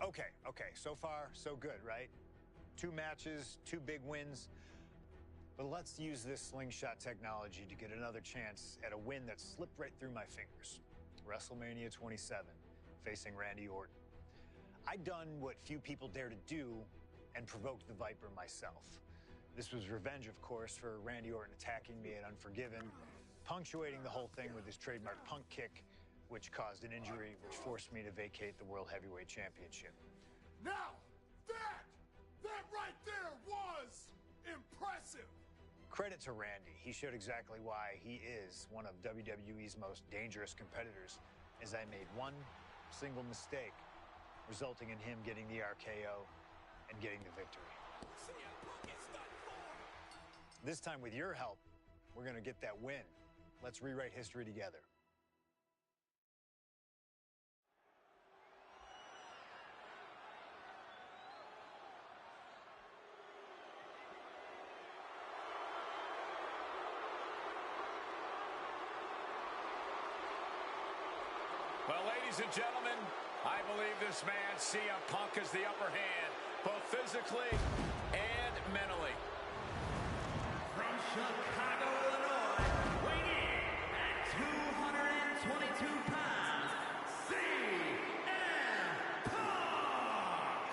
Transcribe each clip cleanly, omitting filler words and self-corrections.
Okay, so far, so good, right? 2 matches, 2 big wins. But let's use this slingshot technology to get another chance at a win that slipped right through my fingers. WrestleMania 27, facing Randy Orton. I'd done what few people dare to do and provoked the Viper myself. This was revenge, of course, for Randy Orton attacking me at Unforgiven, punctuating the whole thing with his trademark punk kick, which caused an injury, which forced me to vacate the World Heavyweight Championship. Now, that right there was impressive. Credit to Randy. He showed exactly why he is one of WWE's most dangerous competitors, as I made one single mistake, resulting in him getting the RKO and getting the victory. This time, with your help, we're going to get that win. Let's rewrite history together. Well, ladies and gentlemen, I believe this man, CM Punk, has the upper hand, both physically and mentally. From Chicago, Illinois, weighing at 222 pounds, CM Punk!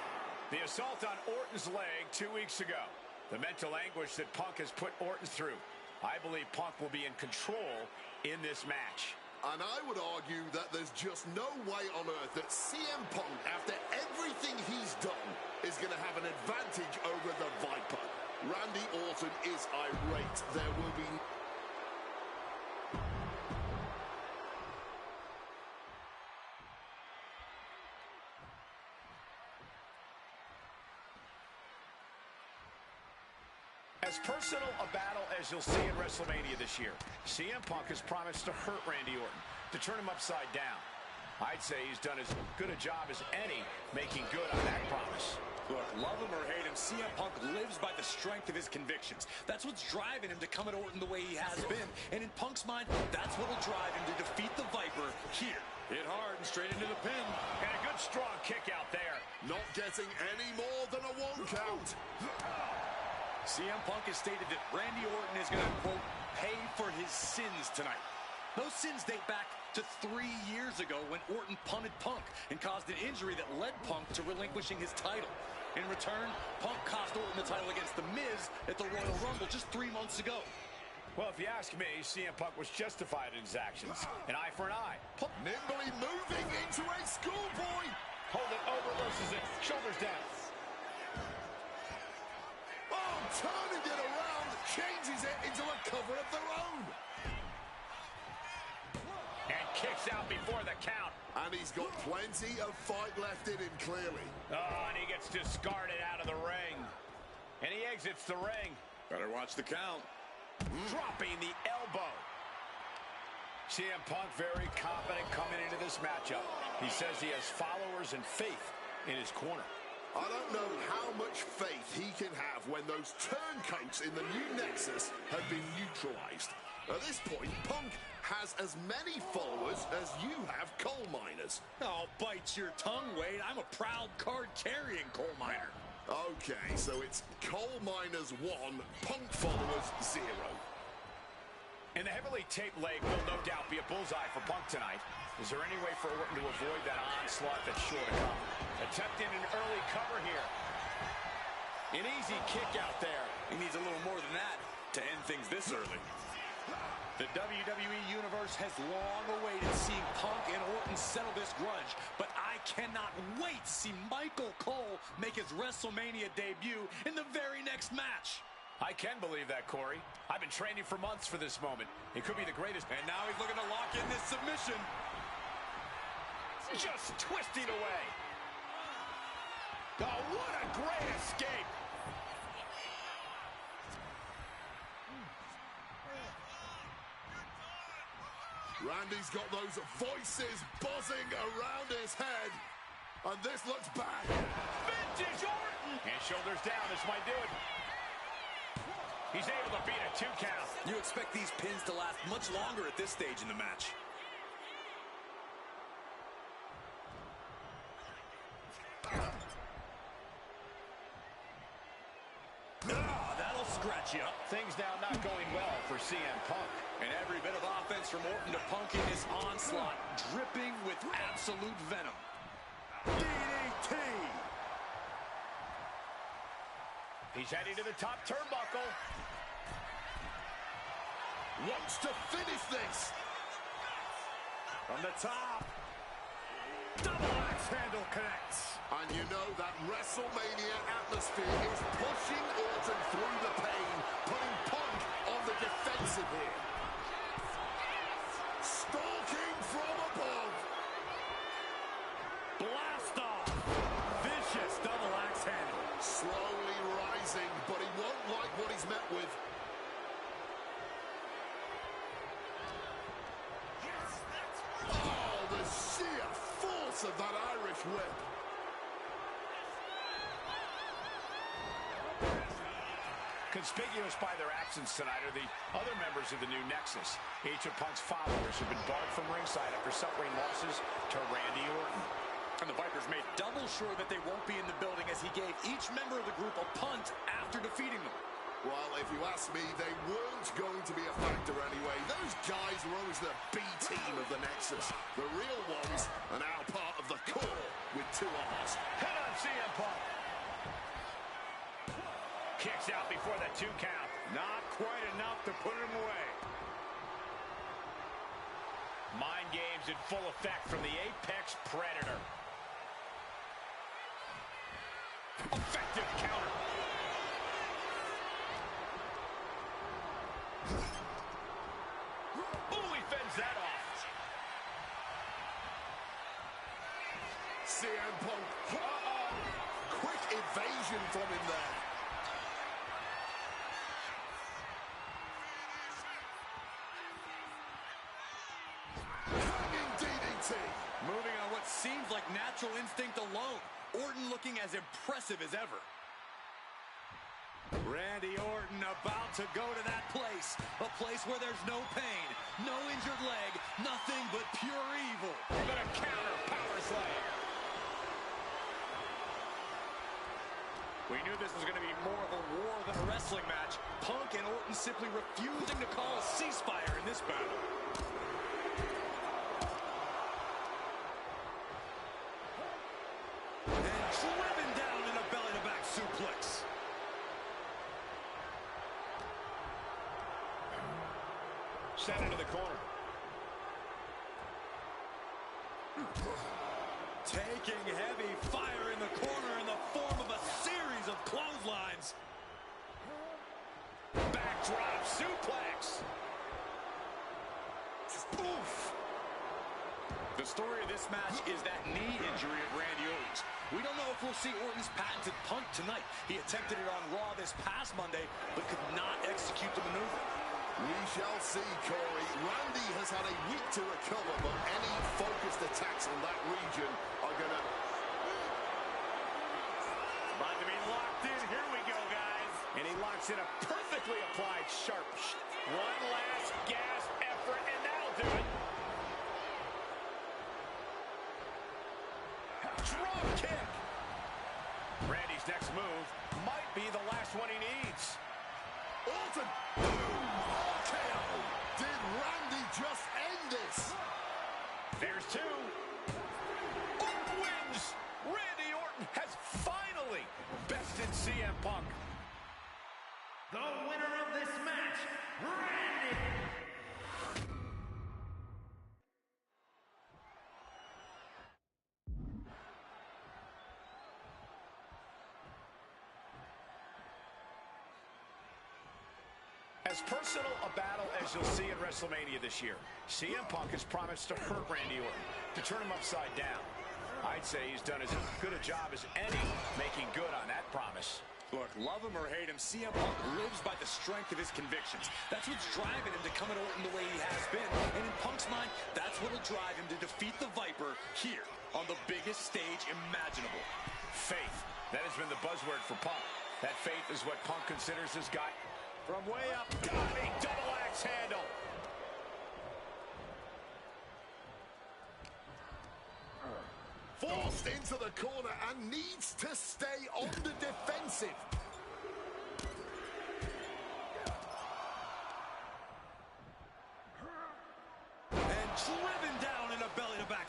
The assault on Orton's leg 2 weeks ago. The mental anguish that Punk has put Orton through. I believe Punk will be in control in this match. And I would argue that there's just no way on earth that CM Punk, after everything he's done, is going to have an advantage over the Viper. Randy Orton is irate. There will be... As personal a battle as you'll see in WrestleMania this year, CM Punk has promised to hurt Randy Orton, to turn him upside down. I'd say he's done as good a job as any making good on that promise. Look, love him or hate him, CM Punk lives by the strength of his convictions. That's what's driving him to come at Orton the way he has been. And in Punk's mind, that's what'll drive him to defeat the Viper here. Hit hard and straight into the pin. And a good strong kick out there. Not getting any more than a 1 count. CM Punk has stated that Randy Orton is going to, quote, pay for his sins tonight. Those sins date back to 3 years ago when Orton punted Punk and caused an injury that led Punk to relinquishing his title. In return, Punk cost Orton the title against The Miz at the Royal Rumble just 3 months ago. Well, if you ask me, CM Punk was justified in his actions. An eye for an eye. Punk nimbly moving into a schoolboy. Hold it, over versus it. Shoulders down. Oh, turning it around, changes it into a cover of their own. And kicks out before the count. And he's got plenty of fight left in him, clearly. Oh, and he gets discarded out of the ring. And he exits the ring. Better watch the count. Dropping the elbow. CM Punk very confident coming into this matchup. He says he has followers and faith in his corner. I don't know how much faith he can have when those turncoats in the new Nexus have been neutralized. At this point, Punk has as many followers as you have coal miners. Oh, bite your tongue, Wade. I'm a proud card-carrying coal miner. Okay, so it's coal miners 1, Punk followers 0. And the heavily taped leg will no doubt be a bullseye for Punk tonight. Is there any way for Orton to avoid that onslaught that's sure to come? Attempting an early cover here. An easy kick out there. He needs a little more than that to end things this early. The WWE Universe has Long awaited seeing Punk and Orton settle this grudge, but I cannot wait to see Michael Cole make his WrestleMania debut in the very next match. I can believe that, Corey. I've been training for months for this moment. It could be the greatest. And now he's looking to lock in this submission. Just twisting away. Oh, what a great escape. Randy's got those voices buzzing around his head. And this looks bad. Vintage Orton. And shoulders down. This might do it. He's able to beat a 2 count. You expect these pins to last much longer at this stage in the match. Oh, that'll scratch you up. Things now not going well for CM Punk. And every bit of offense from Orton to Punk in this onslaught, dripping with absolute venom. DDT. He's heading to the top turnbuckle. Wants to finish this. From the top. Double axe handle connects. And you know that WrestleMania atmosphere is pushing Orton through the pain, putting Punk on the defensive here. Stalking from above. Blast off. Vicious double axe handle. Slowly rising, but he won't like what he's met with. Oh, the sheer force of that Irish whip. Conspicuous by their absence tonight are the other members of the new Nexus. Each of Punk's followers have been barred from ringside after suffering losses to Randy Orton. And the Vipers made double sure that they won't be in the building as he gave each member of the group a punt after defeating them. Well, if you ask me, they weren't going to be a factor anyway. Those guys were always the B team of the Nexus. The real ones are now part of the core with 2 R's. Head on CM Punk. Kicks out before the 2 count. Not quite enough to put him away. Mind games in full effect from the Apex Predator. Effective counter. Ooh, he fends that off. CM Punk. Quick evasion from him there. Hanging DDT. Moving on what seems like natural instinct alone. Orton looking as impressive as ever. Randy Orton about to go to that place. A place where there's no pain, no injured leg, nothing but pure evil. But a counter power slam. We knew this was going to be more of a war than a wrestling match. Punk and Orton simply refusing to call a ceasefire in this battle. And driven down in a belly-to-back suplex. Sent into the corner. Taking heavy fire in the corner in the form of a series of clotheslines. Backdrop suplex. Oof. The story of this match is that knee injury of Randy Orton's. We don't know if we'll see Orton's patented punt tonight. He attempted it on Raw this past Monday, but could not execute the maneuver. We shall see, Corey. Randy has had a week to recover, but any focused attacks on that region are going to... About to be locked in. Here we go, guys. And he locks in a perfectly applied sharp. One last gasp effort, and that'll do it. Drop kick. Randy's next move might be the last one he needs. Orton! Boom! RKO! Did Randy just end this? There's 2. Orton wins! Randy Orton has finally bested CM Punk. The winner of this match, Randy. As personal a battle as you'll see in WrestleMania this year, CM Punk has promised to hurt Randy Orton, to turn him upside down. I'd say he's done as good a job as any making good on that promise. Look, love him or hate him, CM Punk lives by the strength of his convictions. That's what's driving him to come at Orton the way he has been. And in Punk's mind, that's what'll drive him to defeat the Viper here on the biggest stage imaginable. Faith. That has been the buzzword for Punk. That faith is what Punk considers his guy. From way up, diving double axe handle. Forced into the corner and needs to stay on the defensive.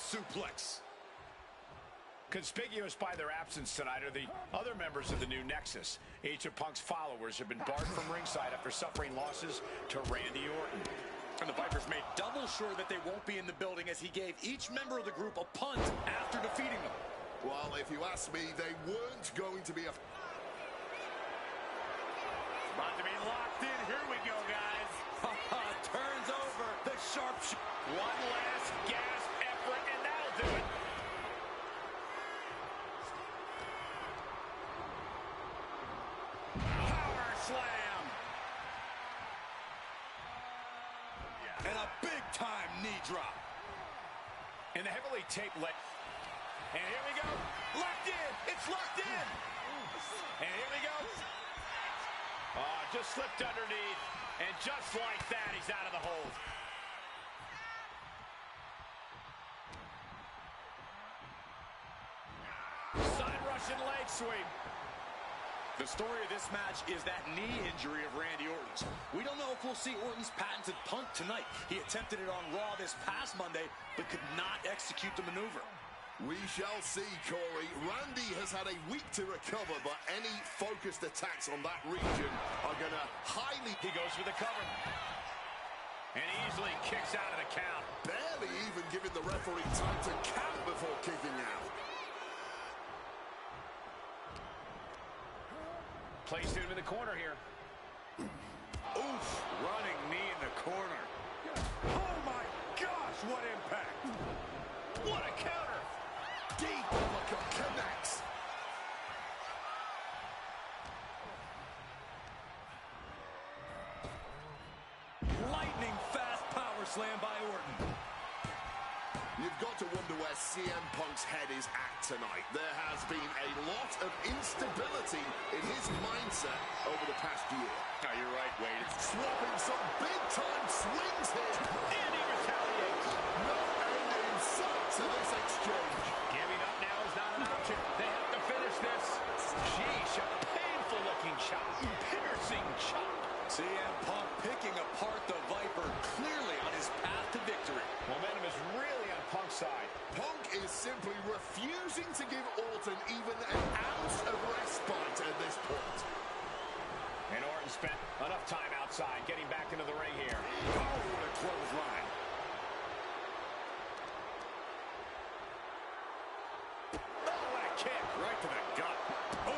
suplex. Conspicuous by their absence tonight are the other members of the new Nexus. Each of Punk's followers have been barred from ringside after suffering losses to Randy Orton. And the Vipers made double sure that they won't be in the building as he gave each member of the group a punt after defeating them. Well, if you ask me, they weren't going to be a... About to be locked in. Here we go, guys. Turns over the sharp... One last gasp effort, and that'll do it. Power slam. And a big-time knee drop. In the heavily taped leg. And here we go. Locked in. It's locked in. And here we go. Oh, just slipped underneath. And just like that, he's out of the hold. Side Russian leg sweep. The story of this match is that knee injury of Randy Orton's. We don't know if we'll see Orton's patented punt tonight. He attempted it on Raw this past Monday, but could not execute the maneuver. We shall see, Corey. Randy has had a week to recover, but any focused attacks on that region are going to highly... He goes for the cover. And easily kicks out of the count. Barely even giving the referee time to count before kicking out. Placed him in the corner here. Oof, running knee in the corner. Oh my gosh, what impact. What a counter. Deep uppercut connects. Lightning fast power slam by Orton. You've got to wonder where CM Punk's head is at tonight. There has been a lot of instability in his mindset over the past year. No, you're right, Wade. Swapping some big-time swings here. And he retaliates. No end in sight to this exchange. Giving up now is not an option. They have to finish this. Sheesh, a painful-looking chop. Piercing chop. CM Punk picking apart the Viper clearly on his path to victory. Momentum is really on Punk's side. Punk is simply refusing to give Orton even an ounce of respite at this point. And Orton spent enough time outside getting back into the ring here. Oh, what a clothesline. Oh, what a kick. Right to the gut. Oh.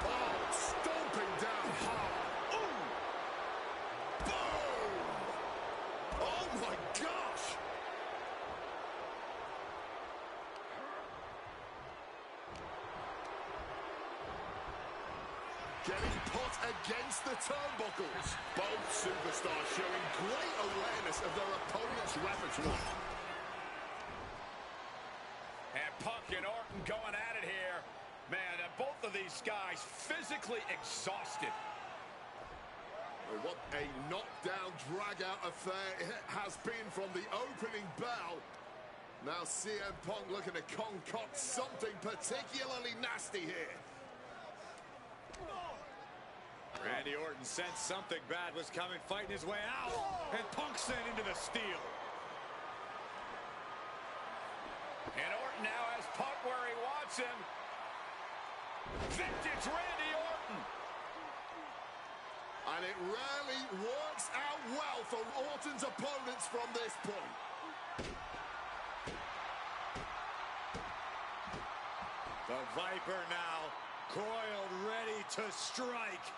Oh, stomping down hard. Ooh. Boom. Oh, my gosh. Getting put against the turnbuckles. Both superstars showing great awareness of their opponent's repertoire. And Punk and Orton going at it here. Man, both of these guys physically exhausted. Well, what a knockdown, drag-out affair it has been from the opening bell. Now CM Punk looking to concoct something particularly nasty here. Randy Orton sensed something bad was coming, fighting his way out. And Punk sent into the steel. And Orton now has Punk where he wants him. Vintage Randy Orton. And it rarely works out well for Orton's opponents from this point. The Viper now coiled, ready to strike.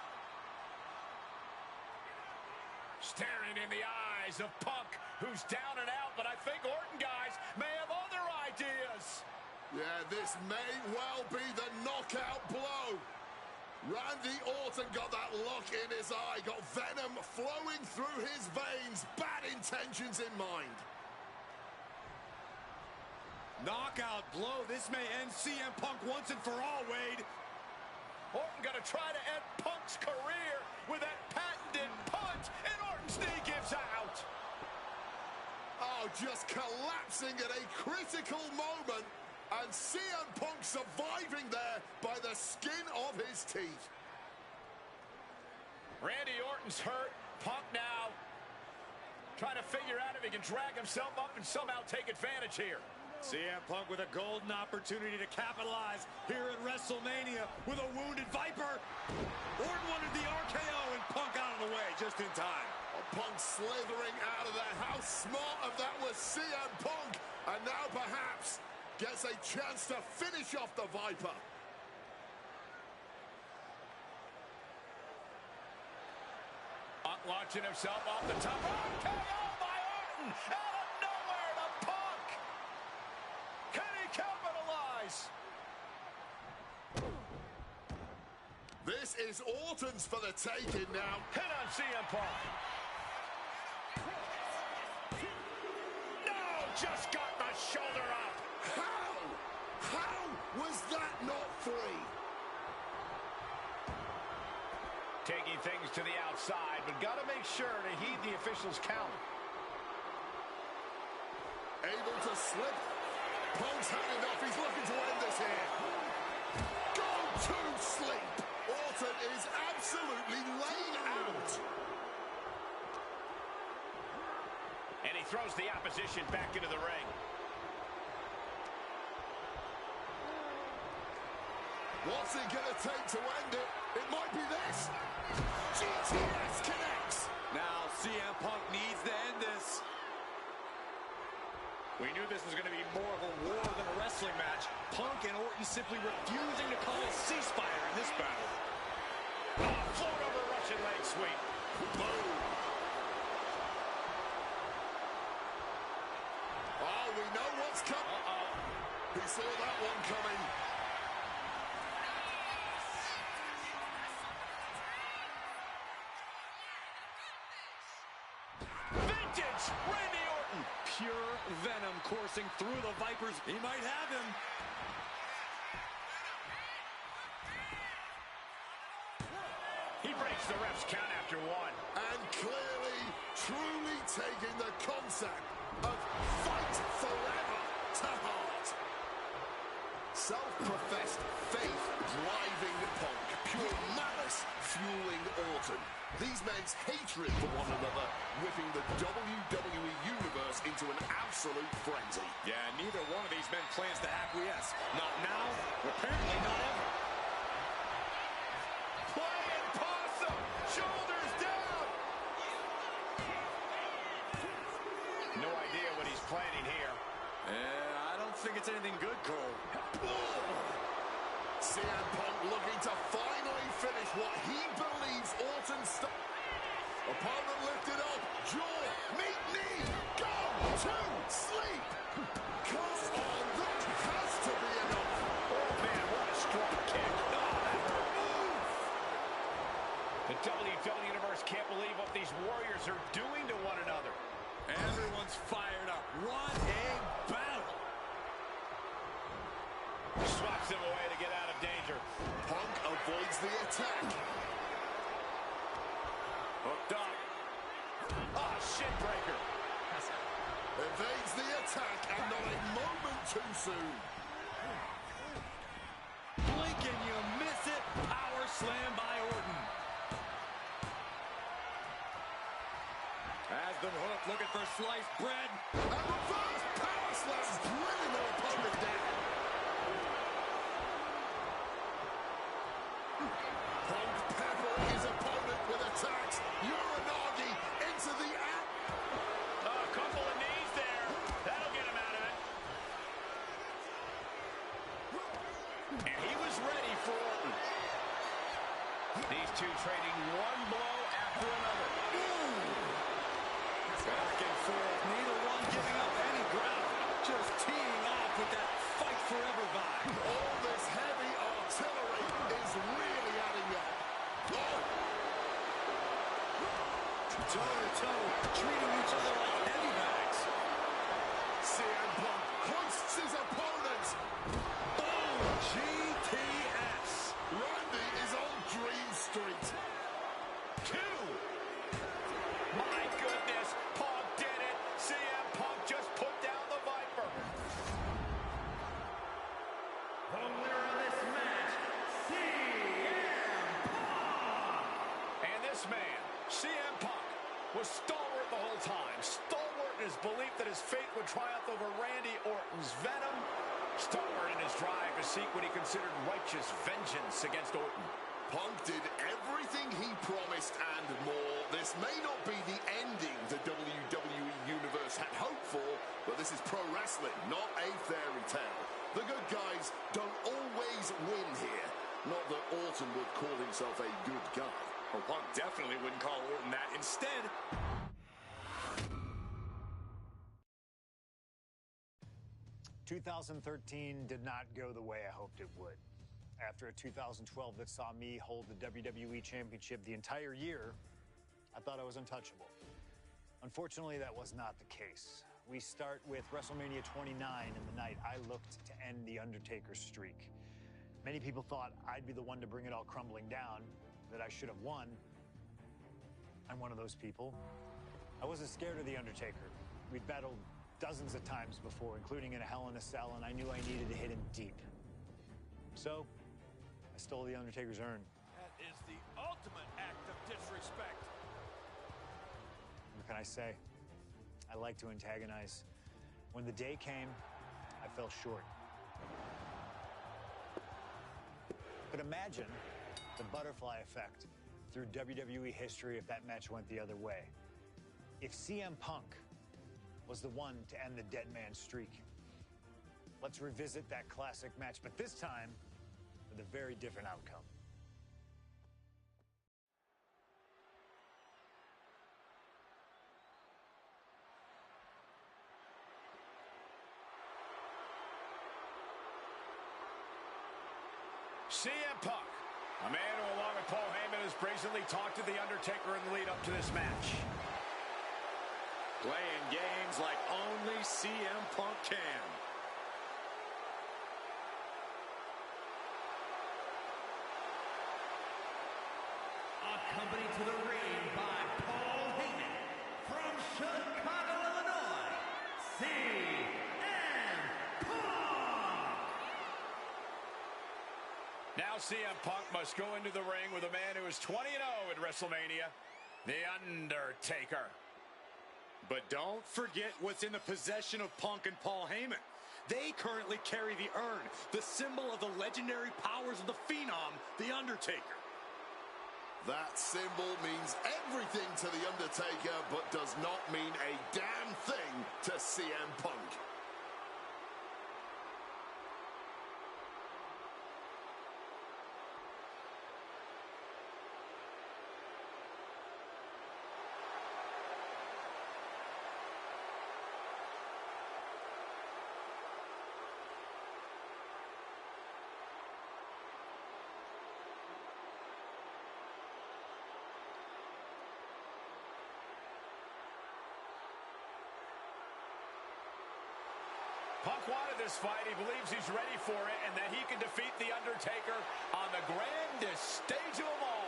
Staring in the eyes of Punk, who's down and out, but I think Orton, guys, may have other ideas. Yeah, this may well be the knockout blow. Randy Orton got that look in his eye, got venom flowing through his veins, bad intentions in mind. Knockout blow. This may end CM Punk once and for all, Wade. Orton gonna try to end Punk's career with that patented punt, and Orton's knee gives out. Oh, just collapsing at a critical moment, and CM Punk surviving there by the skin of his teeth. Randy Orton's hurt. Punk now Trying to figure out if he can drag himself up and somehow take advantage here. CM Punk with a golden opportunity to capitalize here at WrestleMania with a wounded Viper. Orton wanted the RKO and Punk out of the way just in time. Punk slithering out of there. How smart of that was CM Punk. And now perhaps gets a chance to finish off the Viper. Launching himself off the top. RKO by Orton. Out of nowhere to Punk. Can he capitalize? This is Orton's for the taking now. Hit on CM Punk. No, just got the shoulder up. How was that not free? Taking things to the outside, but got to make sure to heed the official's count. Able to slip. Punk's had enough. He's looking to end this here. Go to sleep. Orton is absolutely laid out. And he throws the opposition back into the ring. What's he going to take to end it? It might be this. GTS connects. Now CM Punk needs to end this. We knew this was going to be more of a war than a wrestling match. Punk and Orton simply refusing to call a ceasefire in this battle. Oh, float over Russian leg sweep. Boom. Oh, we know what's coming. He saw that one coming. Vintage Randy Orton. Pure venom coursing through the Vipers. He might have him. He breaks the ref's count after one. And clearly, truly taking the concept of fight forever to heart. Self-professed faith driving Punk. Pure malice fueling Orton. These men's hatred for one another whipping the WWE Universe into an absolute frenzy. Yeah, neither one of these men plans to acquiesce. Not now, apparently not ever. Playing possum. Shoulders down. No idea what he's planning here. I don't think it's anything good, Cole. CM Punk looking to finally finish what he believes Orton started. Opponent lifted up. Jaw. Meet knee. Go to sleep. Come on. That has to be enough. Oh, man, what a strong kick. Oh, that hurt. The WWE Universe can't believe what these Warriors are doing to one another. Everyone's fired up. What a battle. Swats him away to get out of danger. Punk avoids the attack. Hooked up. Oh, shit breaker. Evades the attack and not a moment too soon. Blink and you miss it. Power slam by Orton. Has them hooked, looking for sliced bread. And reverse power slams, drilling their opponent down. Punk peppering his opponent with attacks. Uranagi into the act. A couple of knees there. That'll get him out of it. And he was ready for Orton. These two trading one blow after another. Back and forth, neither one giving up any ground. Just teeing off with that fight forever vibe. All this heavy artillery is really adding up. Oh. Toe-to-toe, treating each other like heavy bags. CM Punk hoists his opponent. Boom! GTS. Randy is on Dream Street. Two. My goodness, Punk did it. CM Punk just put down the Viper. The winner of this match, CM Punk. And this man, CM Punk, was stalwart the whole time. Stalwart in his belief that his fate would triumph over Randy Orton's venom. Stalwart in his drive to seek what he considered righteous vengeance against Orton. Punk did everything he promised and more. This may not be the ending the WWE Universe had hoped for, but this is pro wrestling, not a fairy tale. The good guys don't always win here. Not that Orton would call himself a good guy. Well, Punk definitely wouldn't call Orton that. Instead, 2013 did not go the way I hoped it would. After a 2012 that saw me hold the WWE Championship the entire year, I thought I was untouchable. Unfortunately, that was not the case. We start with WrestleMania 29 and the night I looked to end The Undertaker's streak. Many people thought I'd be the one to bring it all crumbling down, that I should have won. I'm one of those people. I wasn't scared of The Undertaker. We'd battled dozens of times before, including in a Hell in a Cell, and I knew I needed to hit him deep. So, I stole The Undertaker's urn. That is the ultimate act of disrespect. What can I say? I like to antagonize. When the day came, I fell short. But imagine the butterfly effect through WWE history if that match went the other way. If CM Punk was the one to end the dead man streak. Let's revisit that classic match, but this time with a very different outcome. CM Punk, a man who, along with Paul Heyman, has brazenly talked to The Undertaker in the lead up to this match. playing games like only CM Punk can. Accompanied to the ring by Paul Heyman from Chicago, Illinois, CM Punk. Now CM Punk must go into the ring with a man who is 20-0 at WrestleMania, The Undertaker. But don't forget what's in the possession of Punk and Paul Heyman. They currently carry the urn, the symbol of the legendary powers of the Phenom, The Undertaker. That symbol means everything to The Undertaker, but does not mean a damn thing to CM Punk. Punk wanted this fight. He believes he's ready for it and that he can defeat The Undertaker on the grandest stage of them all.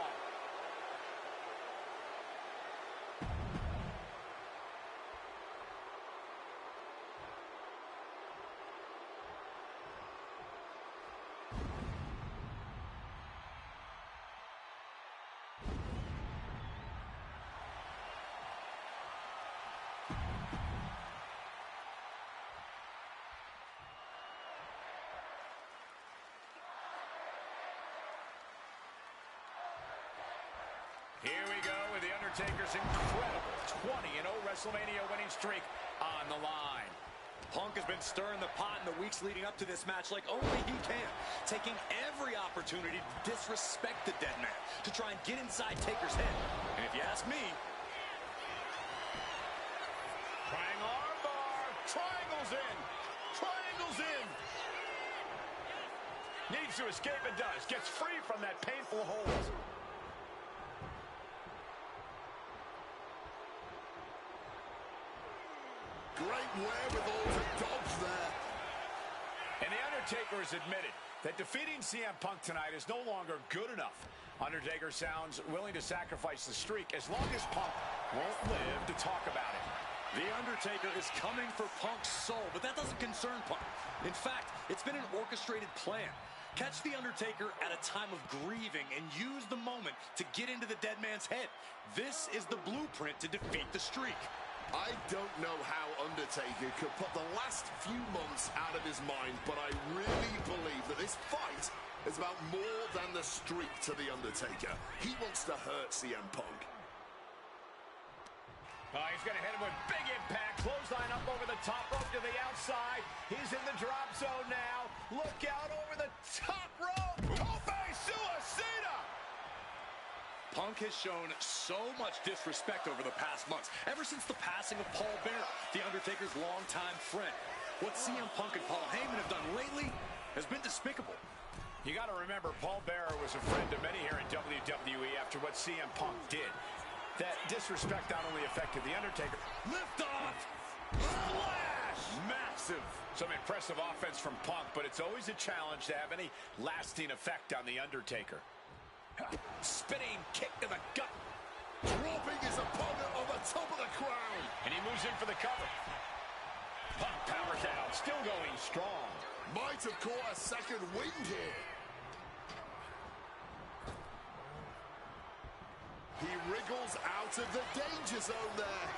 Here we go with The Undertaker's incredible 20-0 WrestleMania winning streak on the line. Punk has been stirring the pot in the weeks leading up to this match like only he can, taking every opportunity to disrespect the dead man, to try and get inside Taker's head. And if you ask me, Trying armbar, triangles in, triangles in. Needs to escape and does, gets free from that painful hold. Great wherewithal to dodge there. And The Undertaker has admitted that defeating CM Punk tonight is no longer good enough. Undertaker sounds willing to sacrifice the streak as long as Punk won't live to talk about it. The Undertaker is coming for Punk's soul, but that doesn't concern Punk. In fact, it's been an orchestrated plan. Catch The Undertaker at a time of grieving and use the moment to get into the dead man's head. This is the blueprint to defeat the streak. I don't know how Undertaker could put the last few months out of his mind, but I really believe that this fight is about more than the streak to The Undertaker. He wants to hurt CM Punk. He's going to hit him with big impact. Clothesline up over the top rope to the outside. He's in the drop zone now. Look out over the top rope. Tope Suicida! Punk has shown so much disrespect over the past months, ever since the passing of Paul Bearer, The Undertaker's longtime friend. What CM Punk and Paul Heyman have done lately has been despicable. You got to remember, Paul Bearer was a friend of many here in WWE after what CM Punk did. That disrespect not only affected The Undertaker. Lift off! Splash! Massive. Some impressive offense from Punk, but it's always a challenge to have any lasting effect on The Undertaker. Spinning kick to the gut. Dropping his opponent on the top of the crown. And he moves in for the cover. Punk powers out, still going strong. Might have caught a second wind here. He wriggles out of the danger zone there.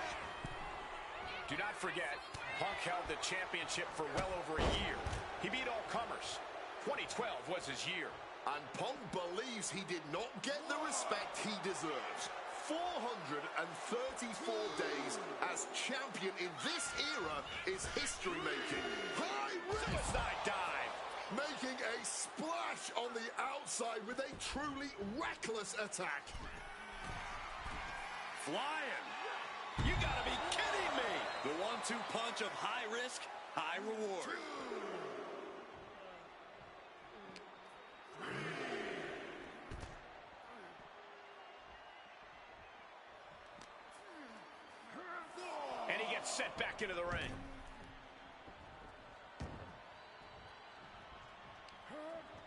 Do not forget, Punk held the championship for well over a year. He beat all comers. 2012 was his year. And Punk believes he did not get the respect he deserves. 434 days as champion in this era is history-making. High risk! Suicide dive! Making a splash on the outside with a truly reckless attack. Flying! You gotta be kidding me! The 1-2 punch of high risk, high reward. And he gets sent back into the ring.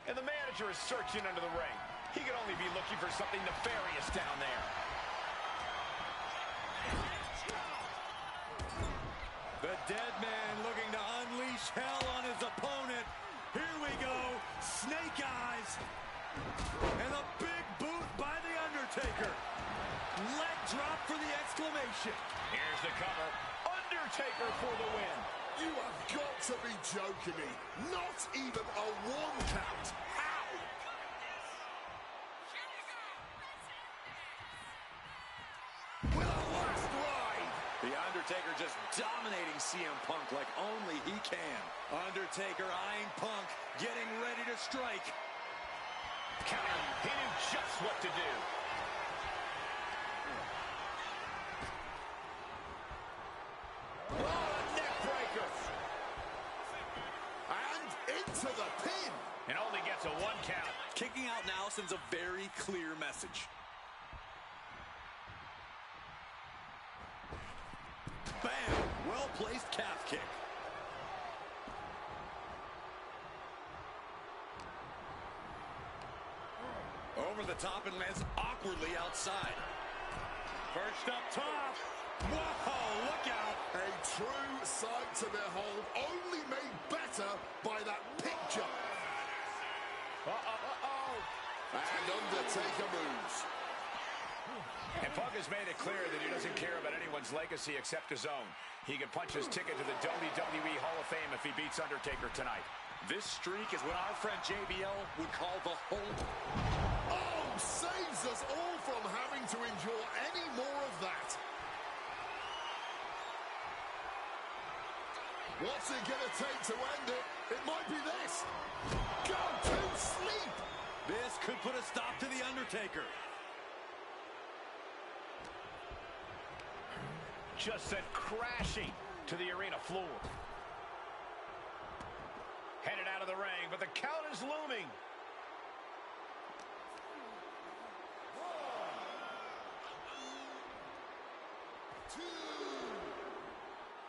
And the manager is searching under the ring. He could only be looking for something nefarious down there. The dead man looking to unleash hell on his opponent. Here we go. Snake eyes. And a big boot by The Undertaker. Leg drop for the exclamation. Here's the cover. Undertaker for the win. You have got to be joking me. Not even a 1 count. How? With a last ride. The Undertaker just dominating CM Punk like only he can. Undertaker eyeing Punk, getting ready to strike. Counter. He knew just what to do. Oh, neck breaker. And into the pin. And only gets a 1 count. Kicking out now sends a very clear message. Bam! Well-placed calf kick. Over the top and lands awkwardly outside. Perched up top. Whoa, look out. A true sight to behold, only made better by that picture. And Undertaker moves. And Punk has made it clear that he doesn't care about anyone's legacy except his own. He can punch his ticket to the WWE Hall of Fame if he beats Undertaker tonight. This streak is what our friend JBL would call the whole... Oh, saves us all from having to endure any more of that. What's it going to take to end it? It might be this. Go to sleep. This could put a stop to The Undertaker. Just sent crashing to the arena floor. Headed out of the ring, but the count is looming.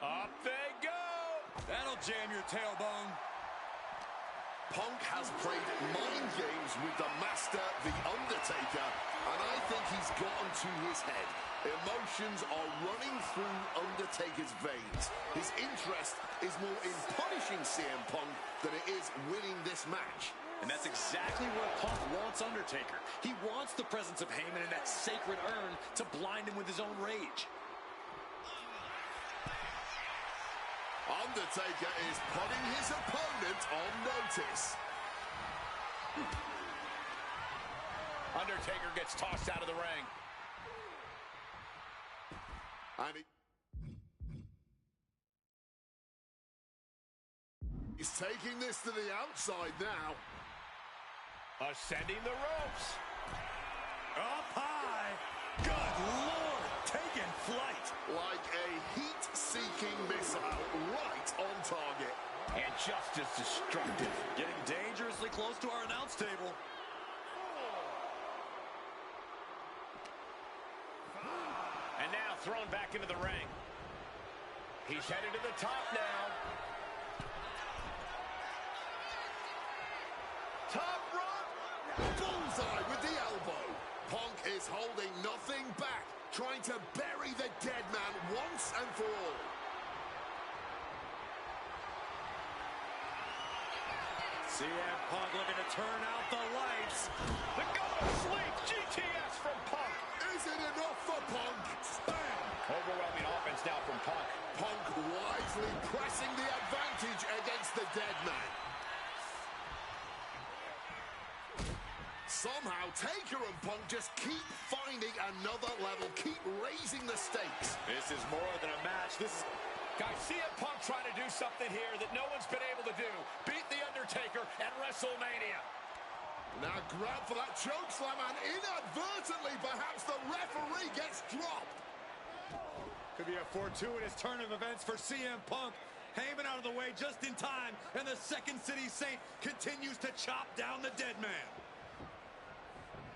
Up they go. That'll jam your tailbone. Punk has played mind games with the master, The Undertaker, and I think he's gotten to his head. Emotions are running through Undertaker's veins. His interest is more in punishing CM Punk than it is winning this match. And that's exactly where Punk wants Undertaker. He wants the presence of Heyman in that sacred urn to blind him with his own rage. Undertaker is putting his opponent on notice. Undertaker gets tossed out of the ring. And he's taking this to the outside now. Ascending the ropes. Up high. Good Lord, taking flight. Like a heat-seeking missile, right on target. And just as destructive. Getting dangerously close to our announce table. And now thrown back into the ring. He's headed to the top now. Top rope. Bullseye with the elbow. Punk is holding nothing back, trying to bury the dead man once and for all. CM Punk looking to turn out the lights. The go-to-sleep GTS from Punk. Is it enough for Punk? Bang! Overwhelming offense now from Punk. Punk wisely pressing the advantage against the dead man. Somehow, Taker and Punk just keep finding another level, keep raising the stakes. This is more than a match. This is... Guys, CM Punk trying to do something here that no one's been able to do. Beat The Undertaker at WrestleMania. Now grab for that chokeslam, and inadvertently, perhaps the referee gets dropped. Could be a fortuitous turn of events for CM Punk. Heyman out of the way just in time, and the Second City Saint continues to chop down the dead man.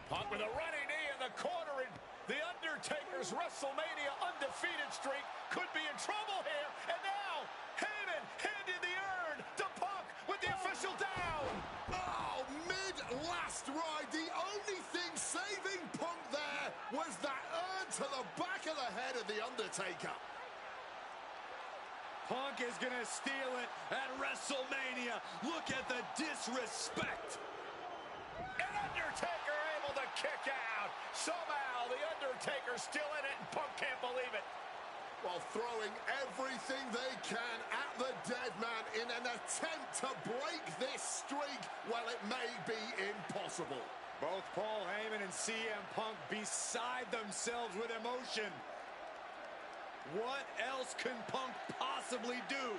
Punk with a running knee in the corner, and The Undertaker's WrestleMania undefeated streak could be in trouble here. And now, Heyman handed the urn to Punk with the official down. Oh, mid-last ride, the only thing saving Punk there was that urn to the back of the head of The Undertaker. Punk is going to steal it at WrestleMania. Look at the disrespect. And Undertaker able to kick out. Somehow the Undertaker's still in it, and Punk can't believe it. While throwing everything they can at the dead man in an attempt to break this streak, well, it may be impossible. Both Paul Heyman and CM Punk beside themselves with emotion. What else can Punk possibly do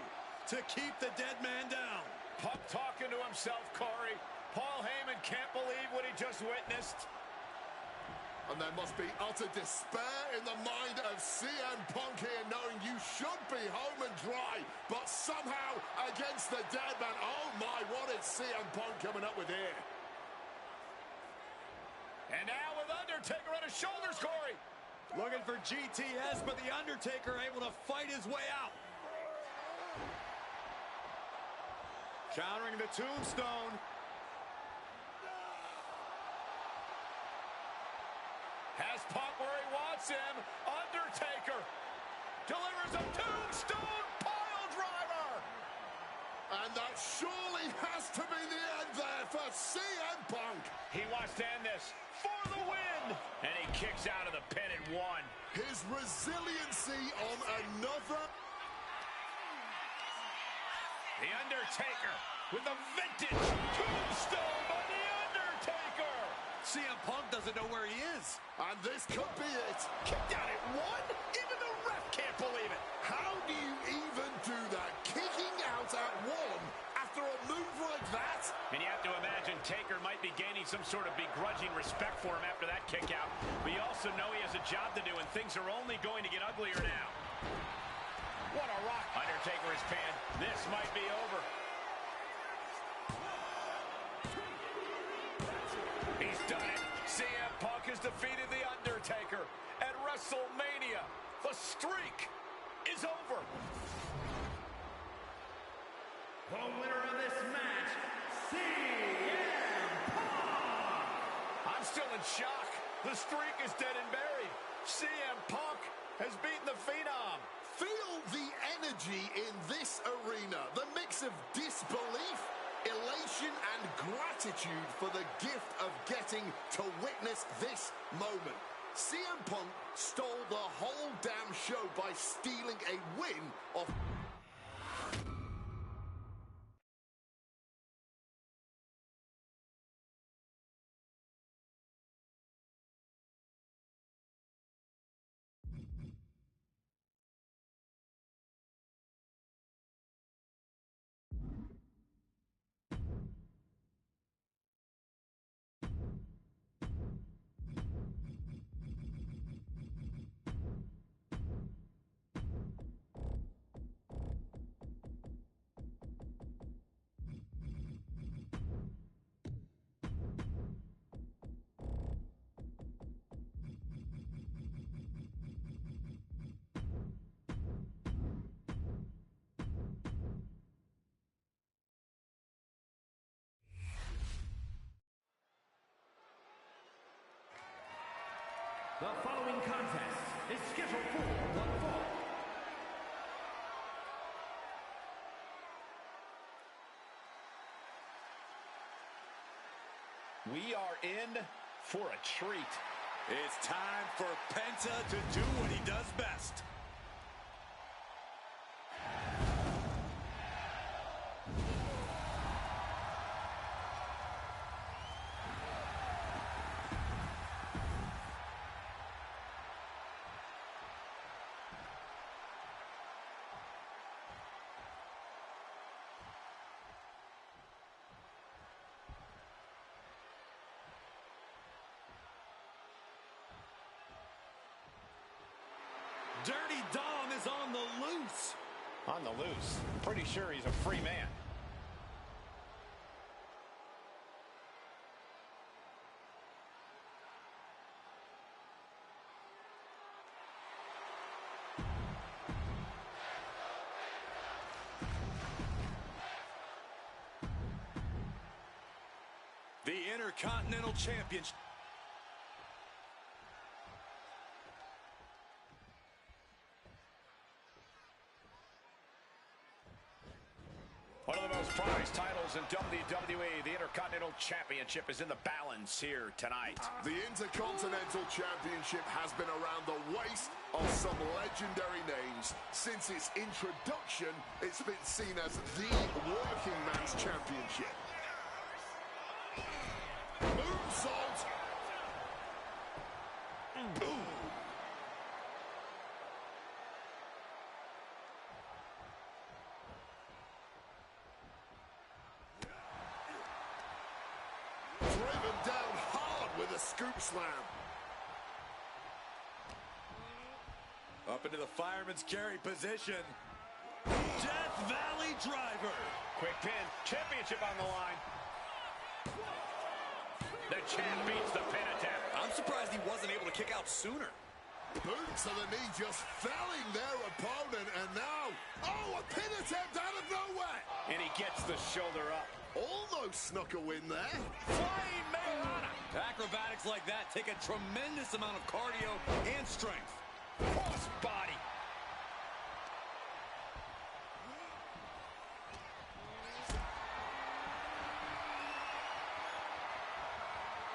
to keep the dead man down? Punk talking to himself, Corey. Paul Heyman can't believe what he just witnessed. And there must be utter despair in the mind of CM Punk here, knowing you should be home and dry, but somehow against the dead man. Oh my, what is CM Punk coming up with here? And now with Undertaker on his shoulders, Corey. Looking for GTS, but the Undertaker able to fight his way out. Countering the tombstone. Has Punk where he wants him. Undertaker delivers a tombstone pile driver. And that surely has to be the end there for CM Punk. He wants to end this for the win. And he kicks out of the pin at one. His resiliency on another. The Undertaker with the vintage tombstone by The Undertaker. CM Punk doesn't know where he is. And this could be it. Kicked out at one? Even the ref can't believe it. How do you even do that? Kicking out at one after a move like that? And you have to imagine Taker might be gaining some sort of begrudging respect for him after that kick out. But you also know he has a job to do, and things are only going to get uglier now. What a rock. Undertaker is pinned. This might be over. He's done it. CM Punk has defeated The Undertaker at WrestleMania. The streak is over. The winner of this match, CM Punk. I'm still in shock. The streak is dead and buried. CM Punk has beaten the Phenom. Feel the energy in this arena. The mix of disbelief elation and gratitude for the gift of getting to witness this moment. CM Punk stole the whole damn show by stealing a win off... The following contest is scheduled for one fall. We are in for a treat. It's time for Penta to do what he does best. Dirty Dom is on the loose. On the loose. Pretty sure he's a free man. The Intercontinental Championship. One of the most prized titles in WWE, the Intercontinental Championship, is in the balance here tonight. The Intercontinental Championship has been around the waist of some legendary names. Since its introduction, it's been seen as the working man's championship. Moonsault! Boom! Driven down hard with a scoop slam. Up into the fireman's carry position. Death Valley Driver. Quick pin. Championship on the line. The champ beats the pin attempt. I'm surprised he wasn't able to kick out sooner. Boot to the knee, just felling their opponent, and now, oh, a pin attempt out of nowhere! And he gets the shoulder up. Almost snuck a win there. Flying Mariana. Acrobatics like that take a tremendous amount of cardio and strength. Cross body.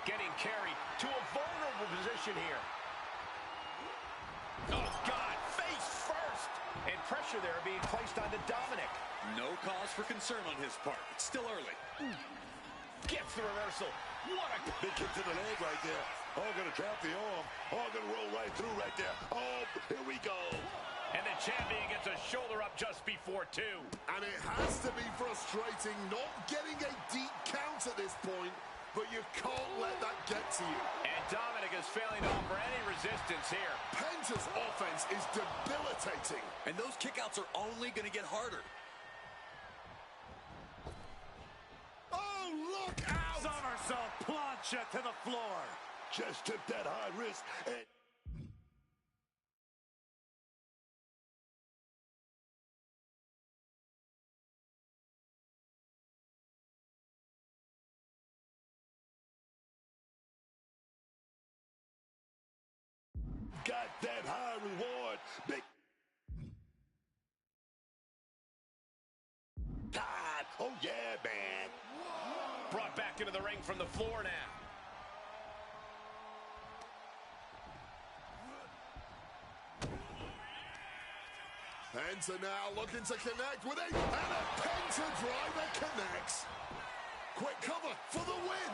Getting carried to a vulnerable position here. Oh, God, face first. And pressure there being placed onto Dominic. No cause for concern on his part. It's still early. Gets the reversal. What a big kick to the leg right there. Oh, gonna drop the arm. Oh, gonna roll right through right there. Oh, here we go. And the champion gets a shoulder up just before 2. And it has to be frustrating not getting a deep count at this point, but you can't let that get to you. And Dominic is failing to offer any resistance here. Penta's offense is debilitating. And those kickouts are only going to get harder. Oh, look out! Somersault plancha to the floor. Just took that high risk and... got that high reward. Big God. Oh, yeah, man. back into the ring from the floor now. Penta now looking to connect with it, and a Penta driver connects. Quick cover for the win.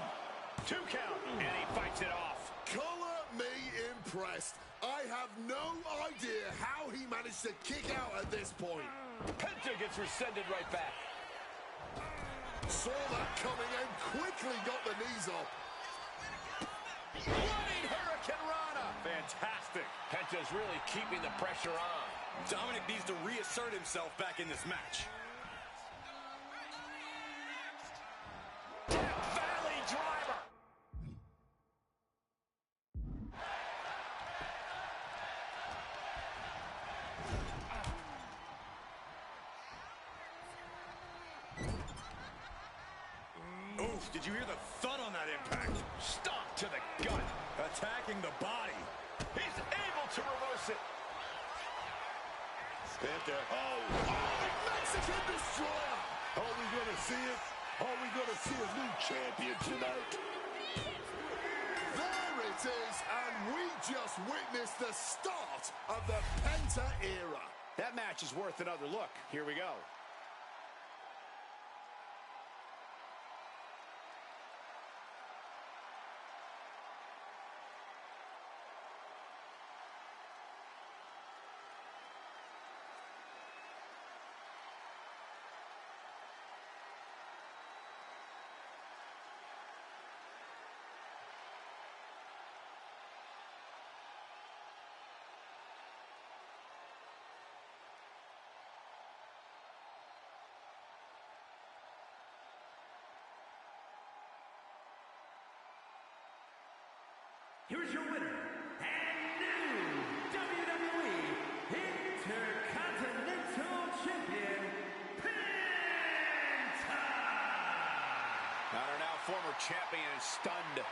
2 count, and he fights it off. Color me impressed. I have no idea how he managed to kick out at this point. Penta gets rescinded right back. Saw that coming and quickly got the knees up. Running Hurricane Rana. Fantastic. Penta's really keeping the pressure on. Dominic needs to reassert himself back in this match. Death Valley driver. Oof, did you hear the thud on that impact? Stomp to the gut. Attacking the body. He's able to reverse it. Penta. Mexican Destroyer. Are we going to see it? Are we going to see a new champion tonight? There it is, and we just witnessed the start of the Penta era. That match is worth another look. Here we go. Here's your winner, and new WWE Intercontinental Champion, Penta! And our now former champion is stunned.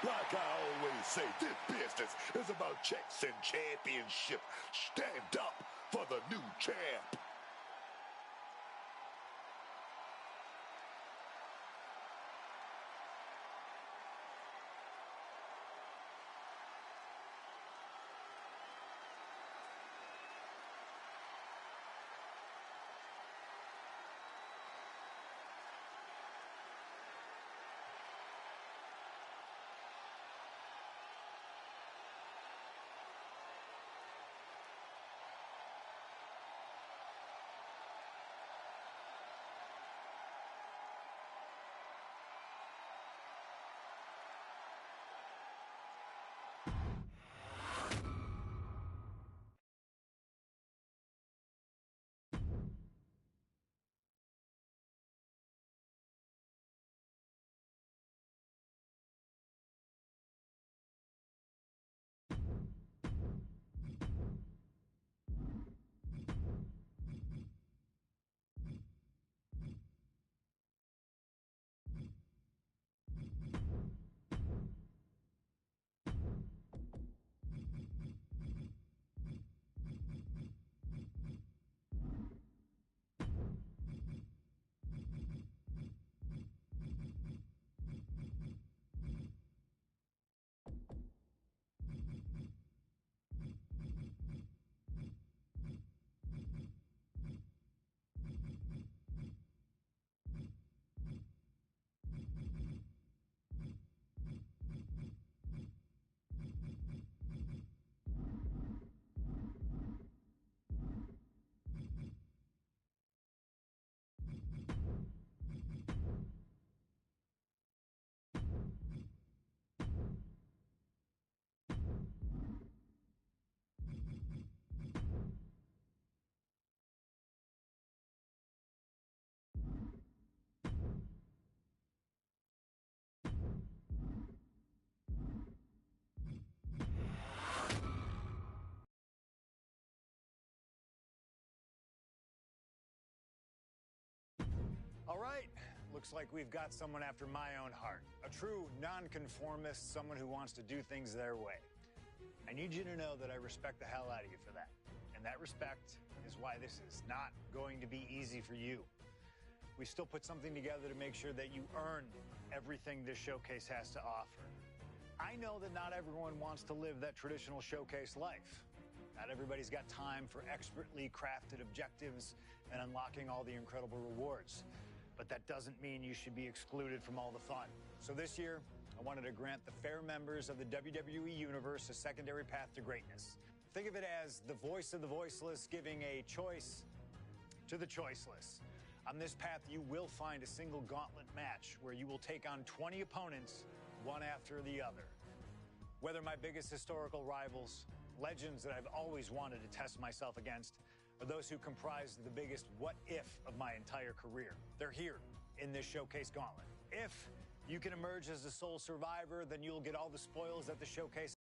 Like I always say, this business is about checks and championship. Stand up for the new champ. All right, looks like we've got someone after my own heart. A true nonconformist, someone who wants to do things their way. I need you to know that I respect the hell out of you for that. And that respect is why this is not going to be easy for you. We still put something together to make sure that you earn everything this showcase has to offer. I know that not everyone wants to live that traditional showcase life. Not everybody's got time for expertly crafted objectives and unlocking all the incredible rewards. But that doesn't mean you should be excluded from all the fun. So this year, I wanted to grant the fair members of the WWE Universe a secondary path to greatness. Think of it as the voice of the voiceless giving a choice to the choiceless. On this path, you will find a single gauntlet match where you will take on 20 opponents, one after the other. Whether my biggest historical rivals, legends that I've always wanted to test myself against, or those who comprise the biggest what-if of my entire career. They're here in this showcase gauntlet. If you can emerge as the sole survivor, then you'll get all the spoils that the showcase.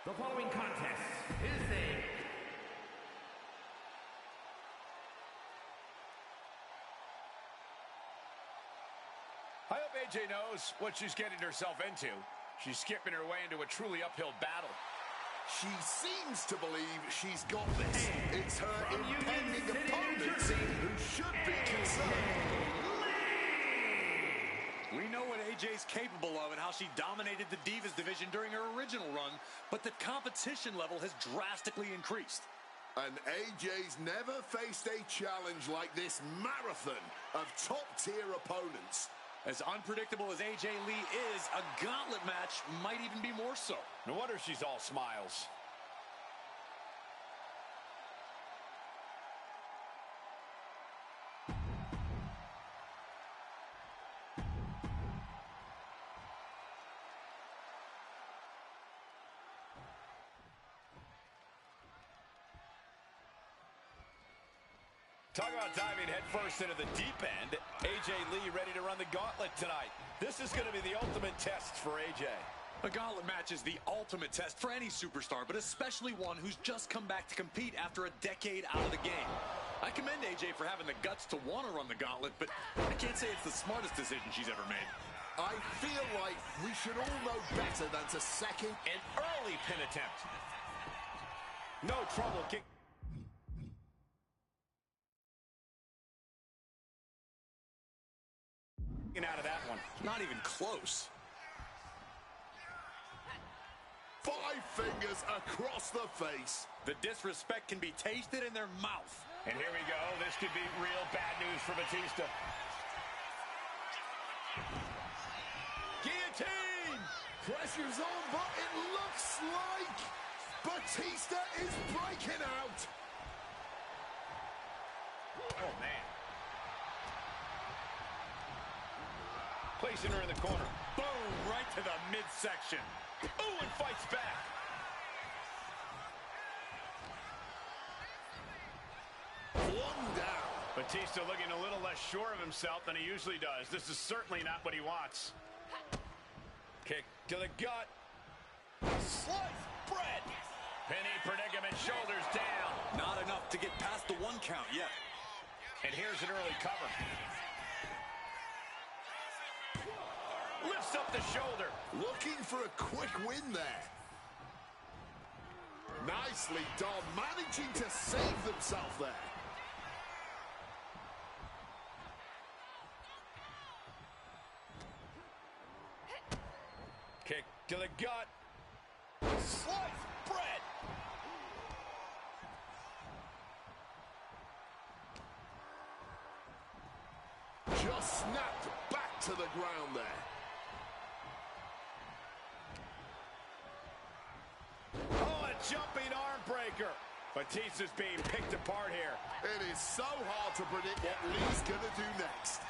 The following contest is a I hope AJ knows what she's getting herself into. She's skipping her way into a truly uphill battle. She seems to believe she's got this. It's her impending opponent who should be concerned. We know what AJ's capable of and how she dominated the Divas division during her original run, but the competition level has drastically increased. And AJ's never faced a challenge like this marathon of top-tier opponents. As unpredictable as AJ Lee is, a gauntlet match might even be more so. No wonder she's all smiles. Talk about diving headfirst into the deep end. AJ Lee ready to run the gauntlet tonight. This is going to be the ultimate test for AJ. A gauntlet match is the ultimate test for any superstar, but especially one who's just come back to compete after a decade out of the game. I commend AJ for having the guts to want to run the gauntlet, but I can't say it's the smartest decision she's ever made. I feel like we should all know better than to second An early pin attempt. No trouble kick. Out of that one. Not even close. 5 fingers across the face. The disrespect can be tasted in their mouth. And here we go. This could be real bad news for Batista. Guillotine! Pressure's on, but it looks like Batista is breaking out. Oh, man. Placing her in the corner. Boom, right to the midsection. Ooh, and fights back. One down. Batista looking a little less sure of himself than he usually does. This is certainly not what he wants. Kick to the gut. Sliced bread. Penny predicament, shoulders down. Not enough to get past the 1 count yet. And here's an early cover. Lifts up the shoulder. Looking for a quick win there. Nicely done, managing to save themselves there. Kick to the gut. Sliced bread. Just snapped back to the ground there. Oh, a jumping arm breaker. Batista's being picked apart here. It is so hard to predict what Lee's going to do next.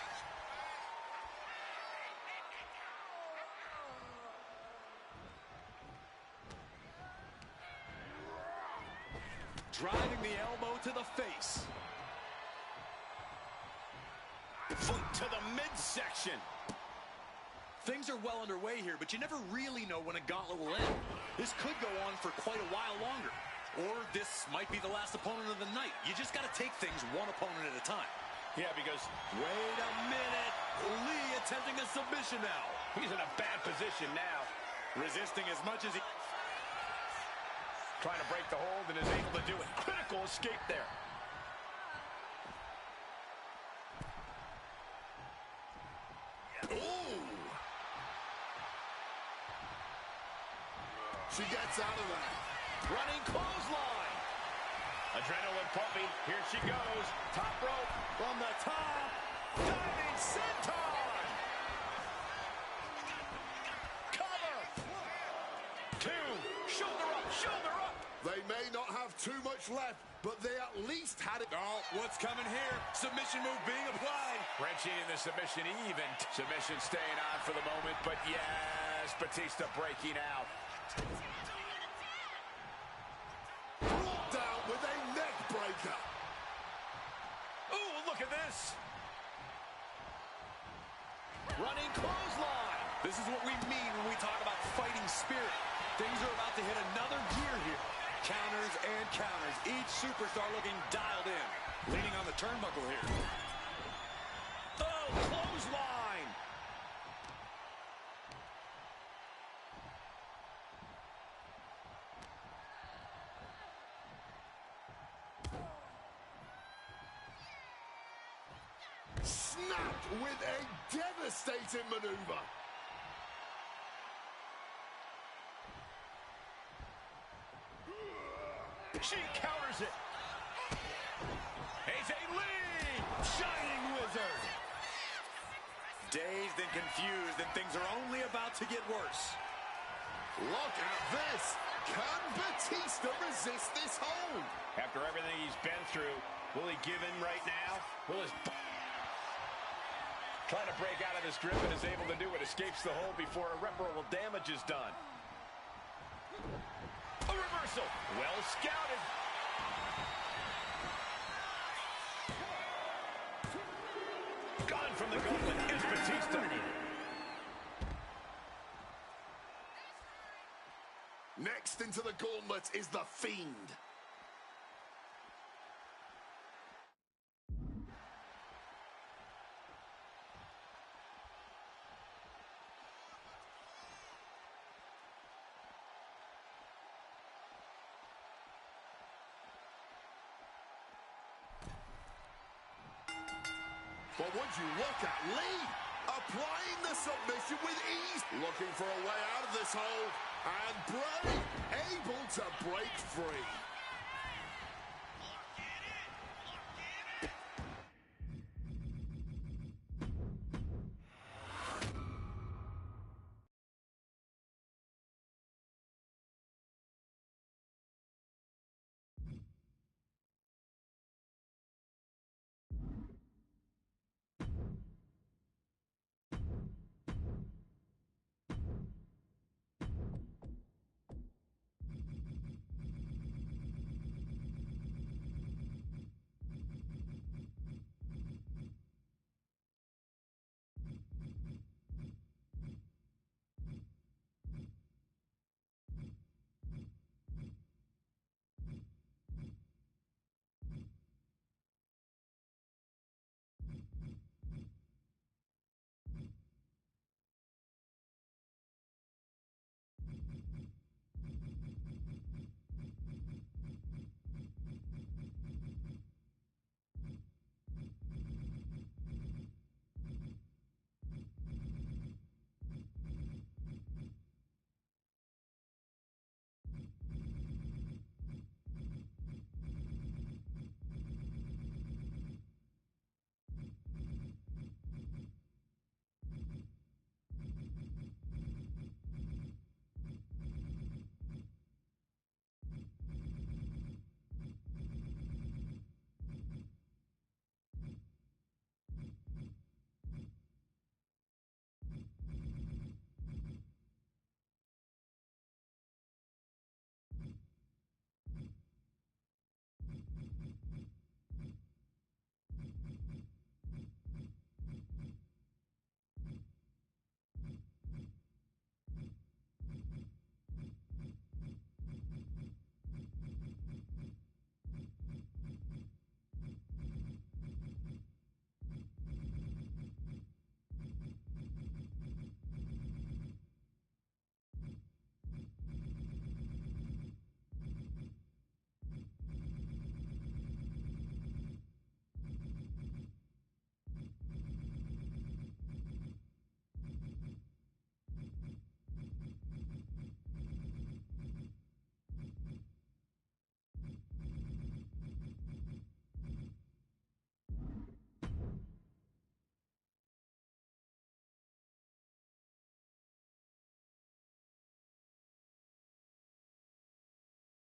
Driving the elbow to the face. Foot to the midsection. Things are well underway here, but you never really know when a gauntlet will end. This could go on for quite a while longer. Or this might be the last opponent of the night. You just got to take things one opponent at a time. Yeah, because Wait a minute. Lee attempting a submission now. he's in a bad position now. Resisting as much as he... Trying to break the hold and is able to do it. Critical escape there. Ooh! She gets out of that. Running clothesline. Adrenaline pumping. Here she goes. Top rope from the top. Diving senton. Cover. 2. Shoulder up. Shoulder up. They may not have too much left, but they at least had it. Oh, what's coming here? Submission move being applied. Wrenching in the submission even. Submission staying on for the moment, but yes, Batista breaking out. Brought down with a neck breaker. Ooh, look at this. Running clothesline. This is what we mean when we talk about fighting spirit. Things are about to hit another gear here. Counters and counters. Each superstar looking dialed in. Leaning on the turnbuckle here. Oh, clothesline. Snapped with a devastating maneuver. She counters it. AJ Lee, Shining Wizard. Dazed and confused, and things are only about to get worse. Look at this. Can Batista resist this hold? After everything he's been through, will he give in right now? Will his... Trying to break out of this grip and is able to do it. Escapes the hold before irreparable damage is done. A reversal. Well scouted. Gone from the gauntlet is Batista. Next into the gauntlet is the Fiend. But would you look at Lee, applying the submission with ease, looking for a way out of this hold, and Bray able to break free.